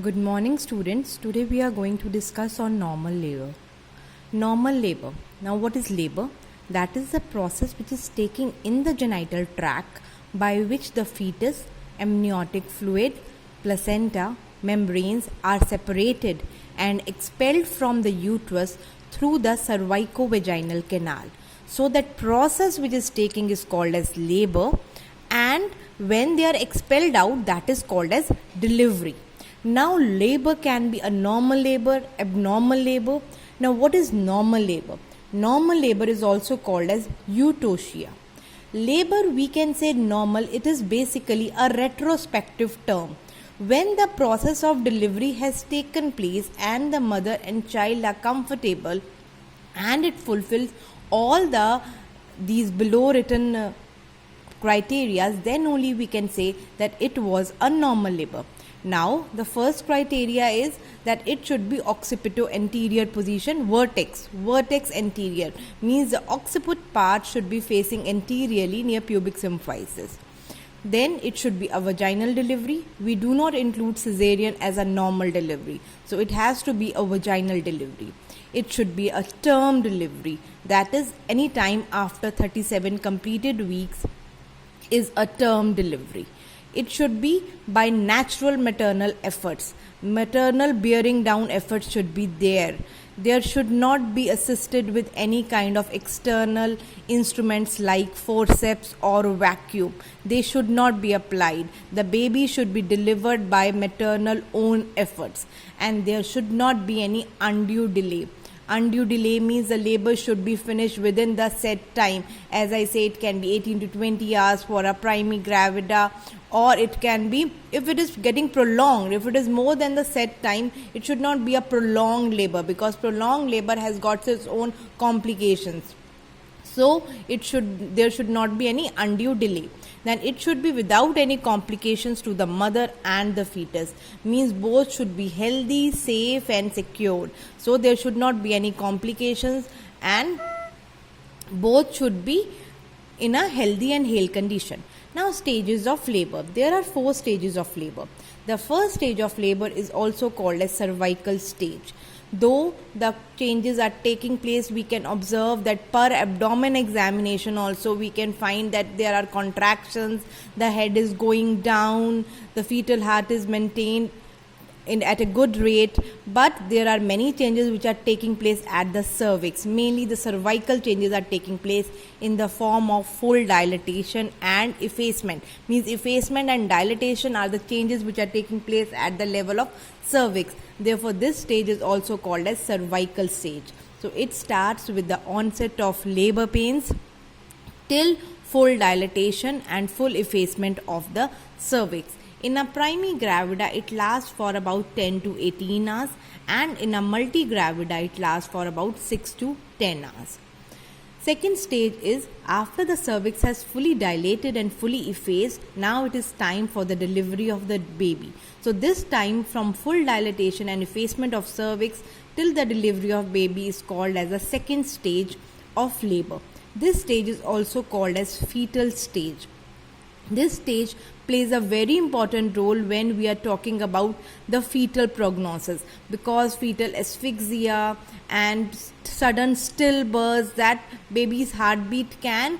Good morning, students. Today we are going to discuss on normal labor. Normal labor. Now, what is labor? That is the process which is taking in the genital tract by which the fetus, amniotic fluid, placenta, membranes are separated and expelled from the uterus through the cervicovaginal canal. So, that process which is taking is called as labor, and when they are expelled out, that is called as delivery. Now, labor can be a normal labor, abnormal labor. Now, what is normal labor? Normal labor is also called as eutosia. Labor, we can say normal, it is basically a retrospective term. When the process of delivery has taken place and the mother and child are comfortable and it fulfills all these below written criteria, then only we can say that it was a normal labor. Now, the first criteria is that it should be occipito-anterior position, vertex anterior, means the occiput part should be facing anteriorly near pubic symphysis. Then it should be a vaginal delivery. We do not include cesarean as a normal delivery, so it has to be a vaginal delivery. It should be a term delivery, that is any time after 37 completed weeks is a term delivery. It should be by natural maternal efforts. Maternal bearing down efforts should be there. There should not be assisted with any kind of external instruments like forceps or vacuum. They should not be applied. The baby should be delivered by maternal own efforts, and there should not be any undue delay. Undue delay means the labor should be finished within the set time. As I say, it can be 18 to 20 hours for a primigravida, or it can be, if it is getting prolonged, if it is more than the set time, it should not be a prolonged labor, because prolonged labor has got its own complications. So there should not be any undue delay. Then it should be without any complications to the mother and the fetus, means both should be healthy, safe and secured. So there should not be any complications, and both should be in a healthy and hale condition. Now, stages of labor. There are 4 stages of labor. The first stage of labor is also called as cervical stage. Though the changes are taking place, we can observe that per abdomen examination also we can find that there are contractions, the head is going down, the fetal heart is maintained at a good rate, but there are many changes which are taking place at the cervix. Mainly the cervical changes are taking place in the form of full dilatation and effacement. Means effacement and dilatation are the changes which are taking place at the level of cervix. Therefore, this stage is also called as cervical stage. So it starts with the onset of labor pains till full dilatation and full effacement of the cervix. In a primigravida, it lasts for about 10 to 18 hours, and in a multigravida, it lasts for about 6 to 10 hours. Second stage is after the cervix has fully dilated and fully effaced, now it is time for the delivery of the baby. So this time from full dilatation and effacement of cervix till the delivery of baby is called as the second stage of labor. This stage is also called as fetal stage. This stage plays a very important role when we are talking about the fetal prognosis, because fetal asphyxia and sudden stillbirths, that baby's heartbeat can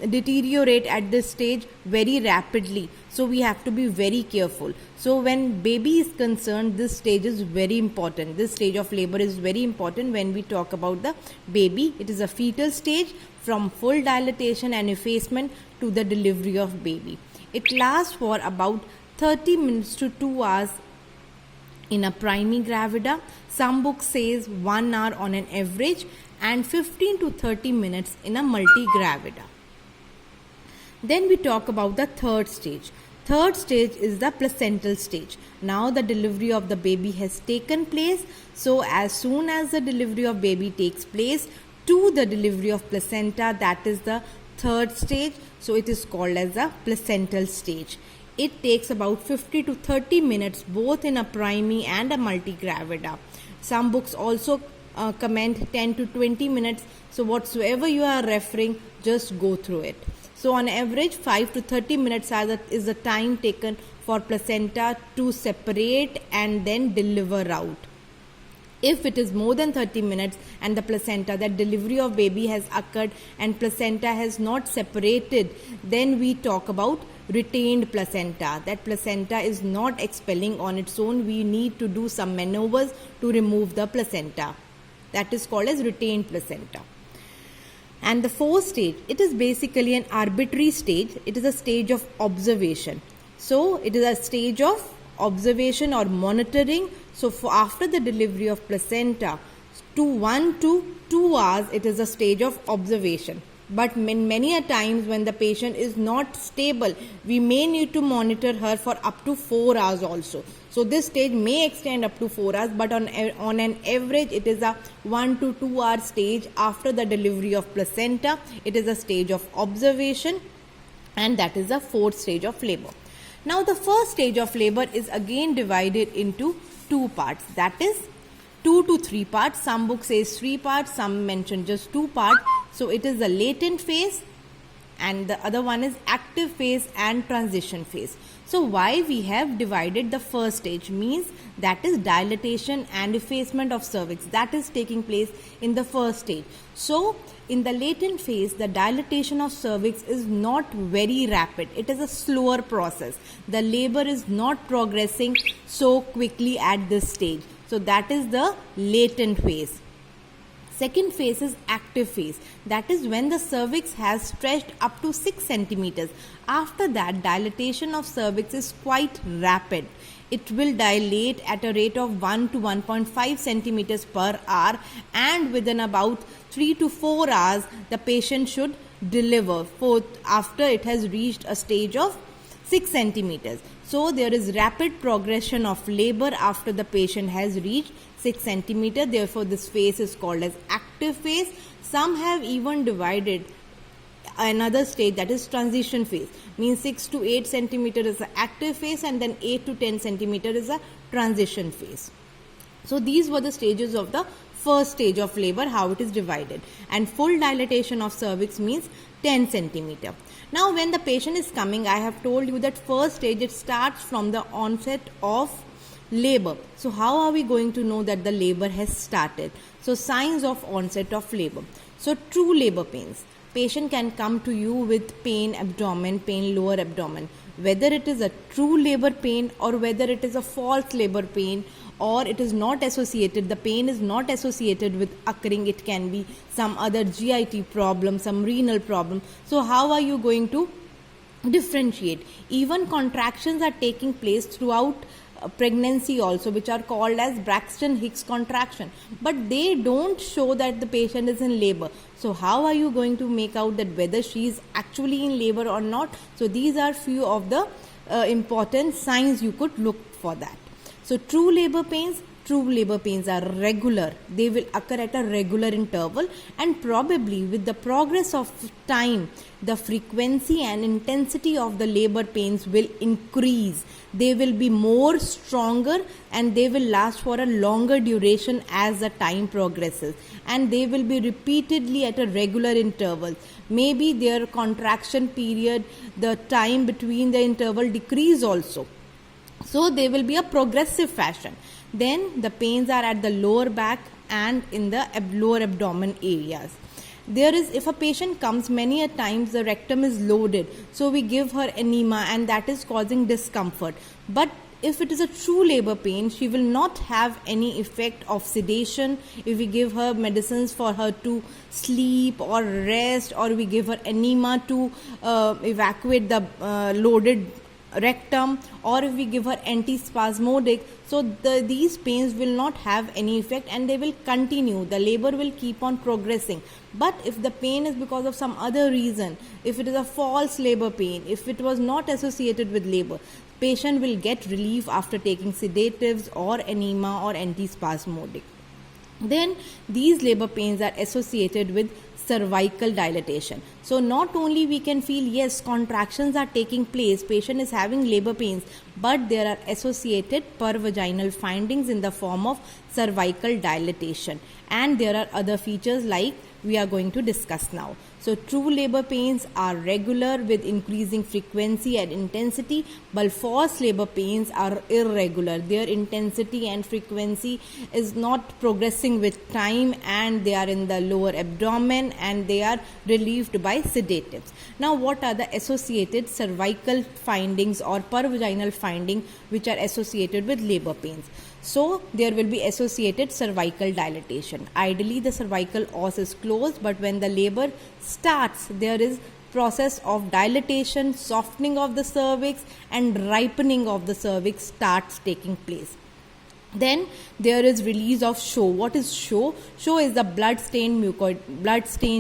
deteriorate at this stage very rapidly. So we have to be very careful. So when baby is concerned, this stage is very important. This stage of labor is very important when we talk about the baby. It is a fetal stage from full dilatation and effacement to the delivery of baby. It lasts for about 30 minutes to 2 hours in a primigravida. Some books says 1 hour on an average, and 15 to 30 minutes in a multigravida. Then we talk about the third stage. Third stage is the placental stage. Now the delivery of the baby has taken place. So as soon as the delivery of baby takes place to the delivery of placenta, that is the third stage. So it is called as the placental stage. It takes about 50 to 30 minutes both in a primi and a multigravida. Some books also comment 10 to 20 minutes. So whatsoever you are referring, just go through it. So on average 5 to 30 minutes is the time taken for placenta to separate and then deliver out. If it is more than 30 minutes and the placenta, that delivery of baby has occurred and placenta has not separated, then we talk about retained placenta. That placenta is not expelling on its own. We need to do some maneuvers to remove the placenta. That is called as retained placenta. And the fourth stage, it is basically an arbitrary stage. It is a stage of observation. So it is a stage of observation or monitoring. So after the delivery of placenta to 1 to 2 hours, it is a stage of observation. But many a times when the patient is not stable, we may need to monitor her for up to 4 hours also. So this stage may extend up to 4 hours, but on an average, it is a 1 to 2 hour stage after the delivery of placenta. It is a stage of observation, and that is the fourth stage of labor. Now the first stage of labor is again divided into two parts, that is 2 to 3 parts. Some books says 3 parts, some mention just 2 parts. So it is the latent phase, and the other one is active phase and transition phase. So why we have divided the first stage means that is dilatation and effacement of cervix, that is taking place in the first stage. So in the latent phase, the dilatation of cervix is not very rapid. It is a slower process. The labor is not progressing so quickly at this stage. So that is the latent phase. Second phase is active phase. That is when the cervix has stretched up to 6 centimeters. After that, dilatation of cervix is quite rapid. It will dilate at a rate of 1 to 1.5 centimeters per hour, and within about 3 to 4 hours, the patient should deliver after it has reached a stage of 6 centimeters. So there is rapid progression of labor after the patient has reached 6 centimeters. Therefore, this phase is called as active phase. Some have even divided another stage, that is transition phase. Means 6 to 8 centimeters is the active phase, and then 8 to 10 centimeters is a transition phase. So these were the stages of the first stage of labor, how it is divided. And full dilatation of cervix means 10 centimeter. Now when the patient is coming, I have told you that first stage, it starts from the onset of labor. So how are we going to know that the labor has started? So signs of onset of labor. So true labor pains. Patient can come to you with pain abdomen, pain lower abdomen. Whether it is a true labor pain or whether it is a false labor pain, or it is not associated, the pain is not associated with occurring, it can be some other GIT problem, some renal problem. So how are you going to differentiate? Even contractions are taking place throughout pregnancy also, which are called as Braxton Hicks contraction, but they don't show that the patient is in labor. So how are you going to make out that whether she is actually in labor or not? So these are few of the important signs you could look for that. So true labor pains are regular. They will occur at a regular interval, and probably with the progress of time, the frequency and intensity of the labor pains will increase. They will be more stronger, and they will last for a longer duration as the time progresses, and they will be repeatedly at a regular interval. Maybe their contraction period, the time between the interval decrease also. So they will be a progressive fashion. Then the pains are at the lower back and in the lower abdomen areas. There is, if a patient comes, many a times the rectum is loaded, so we give her enema, and that is causing discomfort. But if it is a true labor pain, she will not have any effect of sedation. If we give her medicines for her to sleep or rest, or we give her enema to evacuate the loaded rectum, or if we give her antispasmodic, so these pains will not have any effect, and they will continue. The labor will keep on progressing. But if the pain is because of some other reason, if it is a false labor pain, if it was not associated with labor, patient will get relief after taking sedatives or enema or antispasmodic. Then these labor pains are associated with cervical dilatation. So not only we can feel, yes, contractions are taking place, patient is having labor pains, but there are associated pervaginal findings in the form of cervical dilatation, and there are other features like we are going to discuss now. So true labor pains are regular with increasing frequency and intensity, but false labor pains are irregular. Their intensity and frequency is not progressing with time, and they are in the lower abdomen and they are relieved by sedatives. Now, what are the associated cervical findings or pervaginal findings which are associated with labor pains? So there will be associated cervical dilatation. Ideally the cervical os is closed, but when the labor starts, there is process of dilatation, softening of the cervix, and ripening of the cervix starts taking place. Then there is release of show. What is show? Show is the blood-stained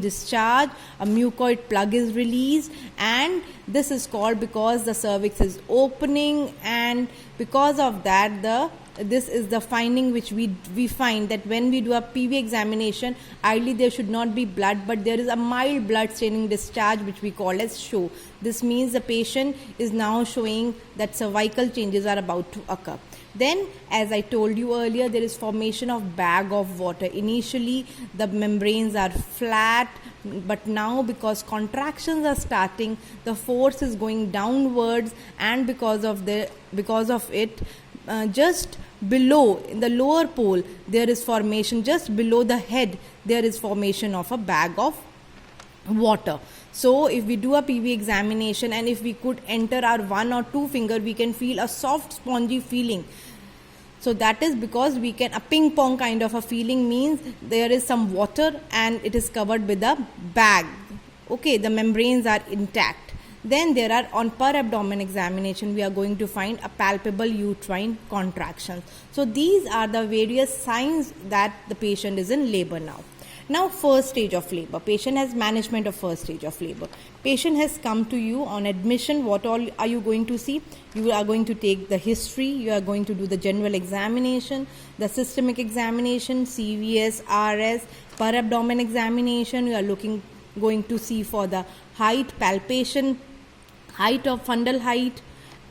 discharge. A mucoid plug is released, and this is called because the cervix is opening, and because of that this is the finding which we find that when we do a PV examination, ideally there should not be blood, but there is a mild blood staining discharge which we call as show. This means the patient is now showing that cervical changes are about to occur. Then, as I told you earlier, there is formation of bag of water. Initially the membranes are flat, but now because contractions are starting, the force is going downwards, and because of it, just below in the lower pole there is formation, just below the head there is formation of a bag of water. So if we do a PV examination, and if we could enter our 1 or 2 finger, we can feel a soft spongy feeling. So that is because we can, a ping pong kind of a feeling means there is some water and it is covered with a bag. Okay, the membranes are intact. Then there are, on per abdomen examination, we are going to find a palpable uterine contractions. So these are the various signs that the patient is in labor now. Now, first stage of labor. Patient has management of first stage of labor. Patient has come to you on admission. What all are you going to see? You are going to take the history. You are going to do the general examination, the systemic examination, CVS, RS, per abdomen examination. You are going to see for the height, palpation, height of fundal height,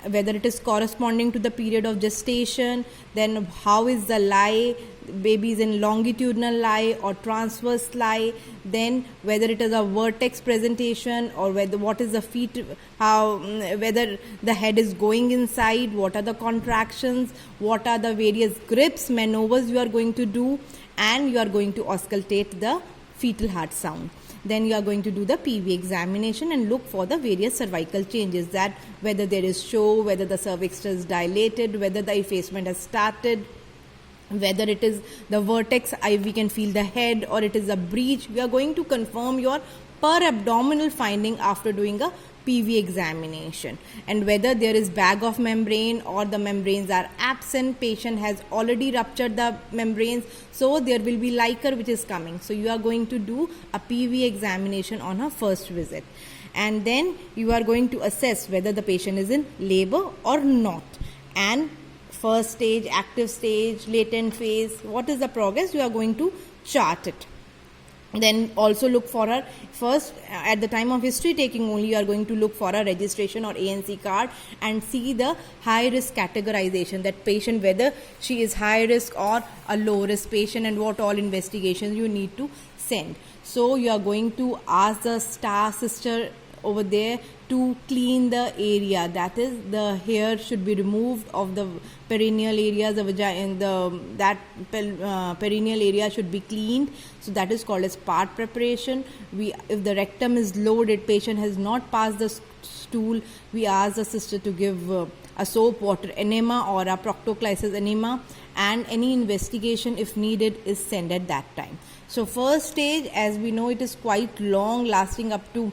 whether it is corresponding to the period of gestation, then how is the lie, baby is in longitudinal lie or transverse lie, then whether it is a vertex presentation or what is the feet, whether the head is going inside, what are the contractions, what are the various grips, maneuvers you are going to do, and you are going to auscultate the fetal heart sound. Then you are going to do the PV examination and look for the various cervical changes, that whether there is show, whether the cervix is dilated, whether the effacement has started, whether it is the vertex, we can feel the head, or it is a breach. We are going to confirm your per abdominal finding after doing a PV examination, and whether there is bag of membrane or the membranes are absent. Patient has already ruptured the membranes, so there will be liquor which is coming. So you are going to do a PV examination on her first visit, and then you are going to assess whether the patient is in labor or not, and first stage, active stage, latent phase, what is the progress, you are going to chart it. Then also look for her first, at the time of history taking only, you are going to look for a registration or ANC card and see the high risk categorization, that patient whether she is high risk or a low risk patient, and what all investigations you need to send. So you are going to ask the star sister over there to clean the area, that is the hair should be removed of the perineal area, the vagina, perineal area should be cleaned. So that is called as part preparation. If the rectum is loaded, patient has not passed the stool, we ask the sister to give a soap water enema or a proctoclysis enema, and any investigation if needed is sent at that time. So first stage, as we know, it is quite long, lasting up to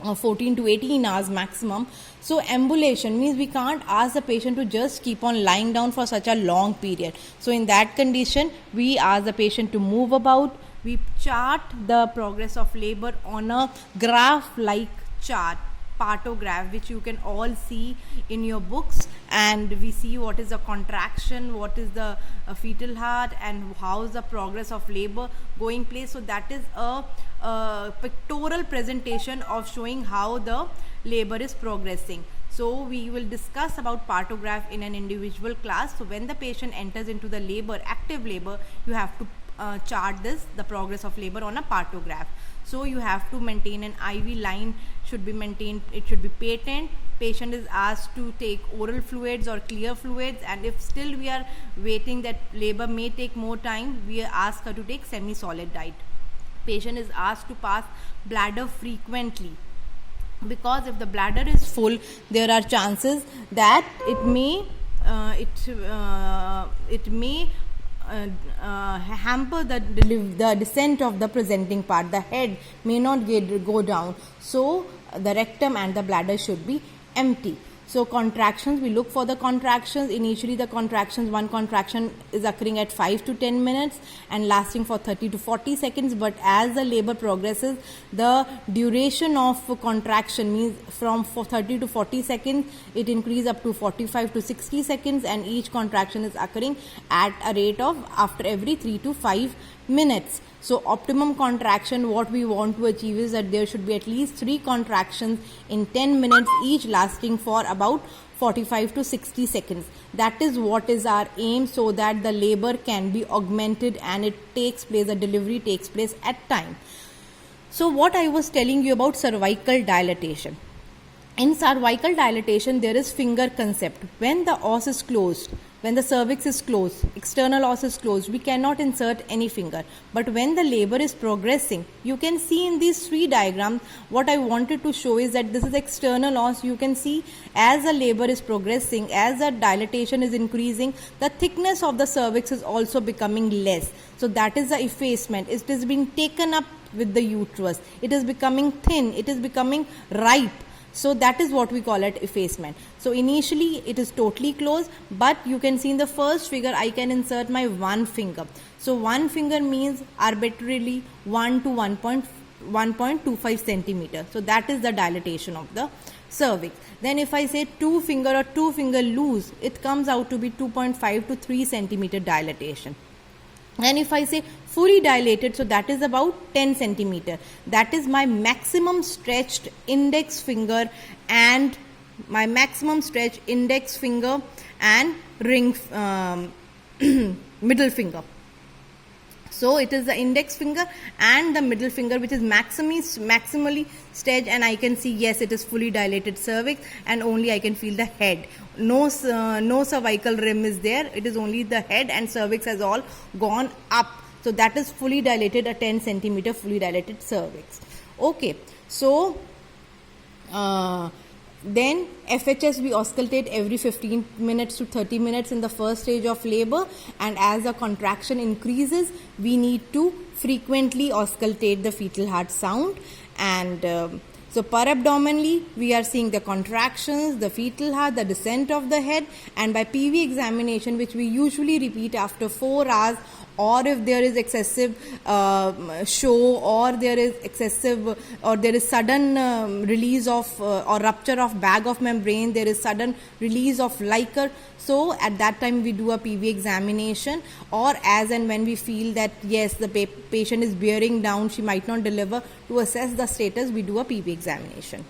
14 to 18 hours maximum. So ambulation means we can't ask the patient to just keep on lying down for such a long period. So in that condition, we ask the patient to move about. We chart the progress of labor on a graph like chart. partograph, which you can all see in your books, and we see what is the contraction, what is the fetal heart, and how is the progress of labor going place. So that is a pictorial presentation of showing how the labor is progressing. So we will discuss about partograph in an individual class. So when the patient enters into the labor, active labor, you have to chart the progress of labor on a partograph. So you have to maintain an IV line, should be maintained, it should be patent. Patient is asked to take oral fluids or clear fluids, and if still we are waiting that labor may take more time, we ask her to take semi-solid diet. Patient is asked to pass bladder frequently, because if the bladder is full, there are chances that it may hamper the descent of the presenting part. The head may not go down, so the rectum and the bladder should be empty. So contractions, we look for the contractions. Initially the contractions, one contraction is occurring at 5 to 10 minutes and lasting for 30 to 40 seconds. But as the labor progresses, the duration of contraction means from 30 to 40 seconds, it increases up to 45 to 60 seconds, and each contraction is occurring at a rate of after every 3 to 5 minutes. So optimum contraction, what we want to achieve is that there should be at least 3 contractions in 10 minutes, each lasting for about 45 to 60 seconds. That is what is our aim, so that the labor can be augmented and it takes place, the delivery takes place at time. So what I was telling you about cervical dilatation. In cervical dilatation, there is finger concept. When the os is closed, when the cervix is closed, external os is closed, we cannot insert any finger. But when the labor is progressing, you can see in these 3 diagrams, what I wanted to show is that this is external os. You can see as the labor is progressing, as the dilatation is increasing, the thickness of the cervix is also becoming less. So that is the effacement. It is being taken up with the uterus. It is becoming thin. It is becoming ripe. So that is what we call it effacement. So initially it is totally closed, but you can see in the first figure I can insert my 1 finger. So 1 finger means arbitrarily 1 to 1.25 centimeter. So that is the dilatation of the cervix. Then if I say 2 finger or 2 finger loose, it comes out to be 2.5 to 3 centimeter dilatation. And if I say fully dilated, so that is about 10 centimeter. That is my maximum stretched index finger and my maximum stretched index finger and ring middle finger. So it is the index finger and the middle finger which is maximally stretched, and I can see yes, it is fully dilated cervix, and only I can feel the head. No cervical rim is there. It is only the head, and cervix has all gone up. So that is fully dilated, a 10 centimeter fully dilated cervix. Okay, so then FHS we auscultate every 15 minutes to 30 minutes in the first stage of labor, and as the contraction increases, we need to frequently auscultate the fetal heart sound. And so parabdominally, we are seeing the contractions, the fetal heart, the descent of the head, and by PV examination, which we usually repeat after 4 hours, or if there is excessive show, or there is excessive, or there is sudden release of or rupture of bag of membrane, there is sudden release of liquor. So at that time we do a PV examination, or as and when we feel that yes, the patient is bearing down, she might not deliver, to assess the status we do a PV examination.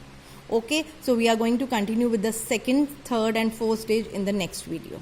Okay, so we are going to continue with the second, third and fourth stage in the next video.